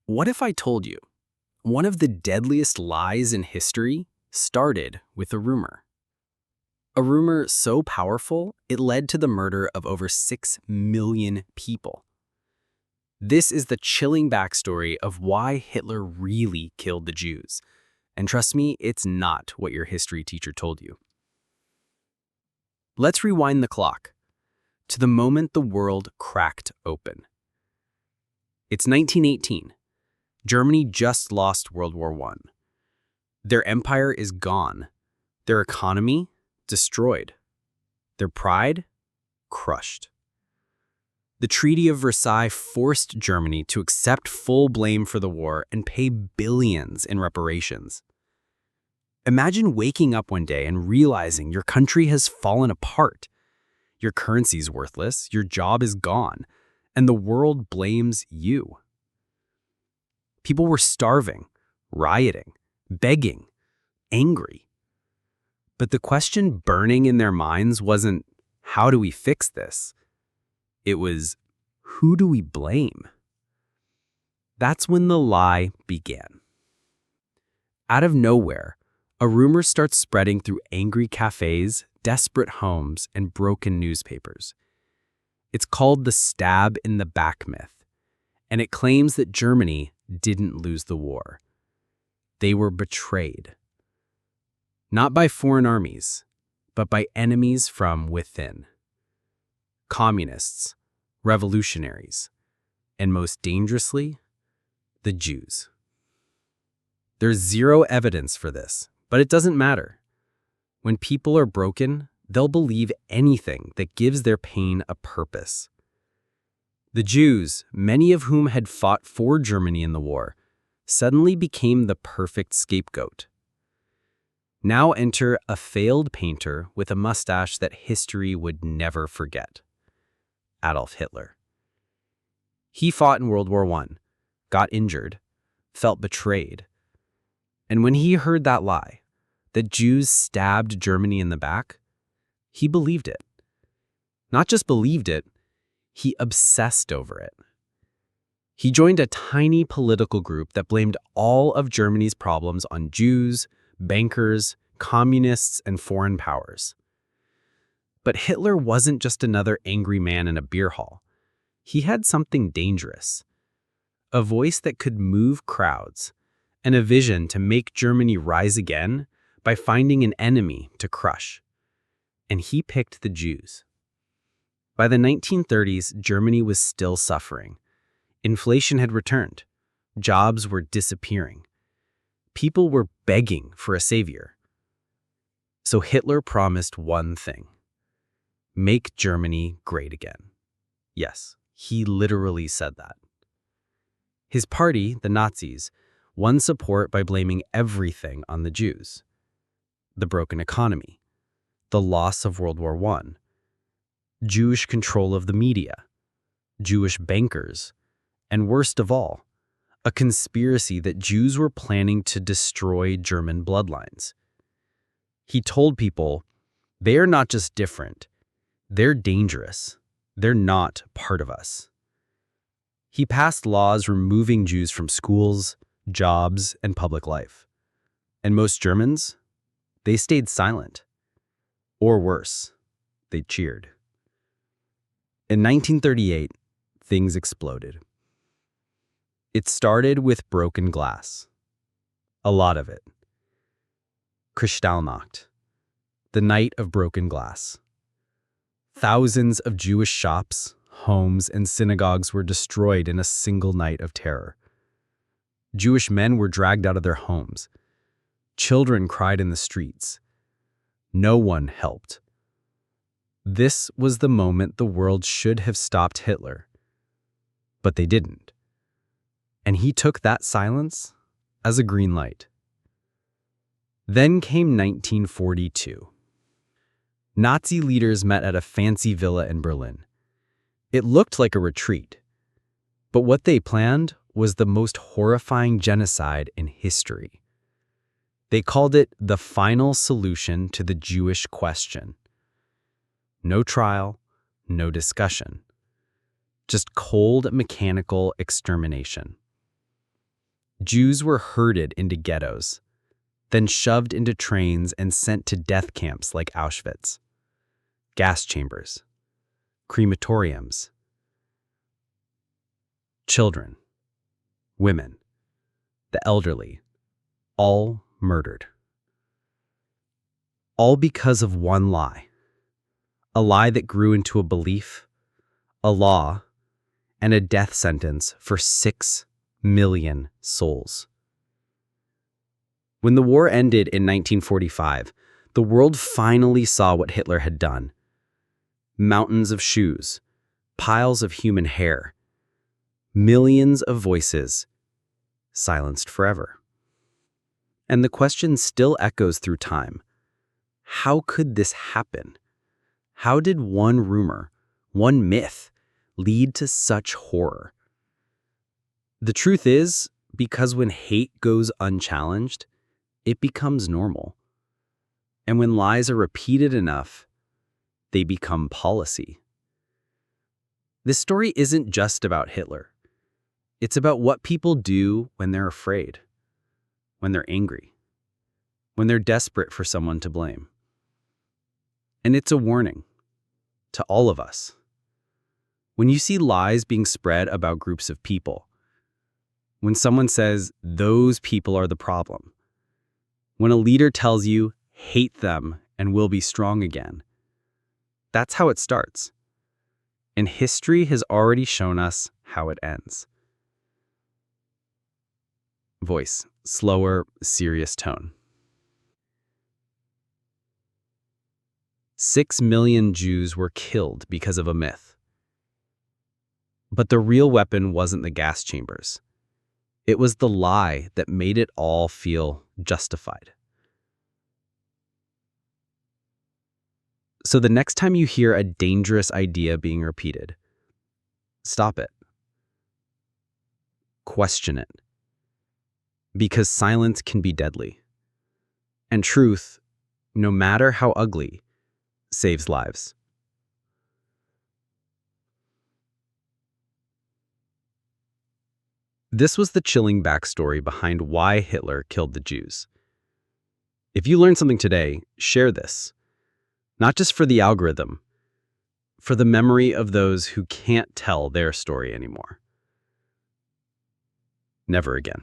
What if I told you one of the deadliest lies in history started with a rumor? A rumor so powerful, it led to the murder of over 6 million people. This is the chilling backstory of why Hitler really killed the Jews. And trust me, it's not what your history teacher told you. Let's rewind the clock to the moment the world cracked open. It's 1918. Germany just lost World War I. Their empire is gone. Their economy destroyed. Their pride crushed. The Treaty of Versailles forced Germany to accept full blame for the war and pay billions in reparations. Imagine waking up one day and realizing your country has fallen apart. Your currency's worthless, your job is gone, and the world blames you. People were starving, rioting, begging, angry. But the question burning in their minds wasn't, how do we fix this? It was, who do we blame? That's when the lie began. Out of nowhere, a rumor starts spreading through angry cafes, desperate homes, and broken newspapers. It's called the stab in the back myth, and it claims that Germany didn't lose the war. They were betrayed. Not by foreign armies, but by enemies from within. Communists, revolutionaries, and most dangerously, the Jews. There's zero evidence for this, but it doesn't matter. When people are broken, they'll believe anything that gives their pain a purpose. The Jews, many of whom had fought for Germany in the war, suddenly became the perfect scapegoat. Now enter a failed painter with a mustache that history would never forget. Adolf Hitler. He fought in World War I, got injured, felt betrayed. And when he heard that lie, that Jews stabbed Germany in the back, he believed it. Not just believed it, he obsessed over it. He joined a tiny political group that blamed all of Germany's problems on Jews, bankers, communists, and foreign powers. But Hitler wasn't just another angry man in a beer hall. He had something dangerous. A voice that could move crowds, and a vision to make Germany rise again by finding an enemy to crush. And he picked the Jews. By the 1930s, Germany was still suffering. Inflation had returned. Jobs were disappearing. People were begging for a savior. So Hitler promised one thing: make Germany great again. Yes, he literally said that. His party, the Nazis, won support by blaming everything on the Jews. The broken economy, the loss of World War I, Jewish control of the media, Jewish bankers, and worst of all, a conspiracy that Jews were planning to destroy German bloodlines. He told people, they are not just different, they're dangerous. They're not part of us. He passed laws removing Jews from schools, jobs, and public life. And most Germans, they stayed silent. Or worse, they cheered. In 1938, things exploded. It started with broken glass. A lot of it. Kristallnacht, the night of broken glass. Thousands of Jewish shops, homes, and synagogues were destroyed in a single night of terror. Jewish men were dragged out of their homes. Children cried in the streets. No one helped. This was the moment the world should have stopped Hitler. But they didn't. And he took that silence as a green light. Then came 1942. Nazi leaders met at a fancy villa in Berlin. It looked like a retreat. But what they planned was the most horrifying genocide in history. They called it the final solution to the Jewish question. No trial, no discussion. Just cold, mechanical extermination. Jews were herded into ghettos, then shoved into trains and sent to death camps like Auschwitz, gas chambers, crematoriums. Children, women, the elderly, all murdered. All because of one lie. A lie that grew into a belief, a law, and a death sentence for 6 million souls. When the war ended in 1945, the world finally saw what Hitler had done. Mountains of shoes, piles of human hair, millions of voices, silenced forever. And the question still echoes through time. How could this happen? How did one rumor, one myth, lead to such horror? The truth is, because when hate goes unchallenged, it becomes normal. And when lies are repeated enough, they become policy. This story isn't just about Hitler. It's about what people do when they're afraid, when they're angry, when they're desperate for someone to blame. And it's a warning to all of us. When you see lies being spread about groups of people, when someone says those people are the problem, when a leader tells you hate them and we'll be strong again, that's how it starts. And history has already shown us how it ends. Voice, slower, serious tone. 6 million Jews were killed because of a myth. But the real weapon wasn't the gas chambers. It was the lie that made it all feel justified. So the next time you hear a dangerous idea being repeated, stop it. Question it. Because silence can be deadly. And truth, no matter how ugly, saves lives. This was the chilling backstory behind why Hitler killed the Jews. If you learned something today, share this. Not just for the algorithm, for the memory of those who can't tell their story anymore. Never again.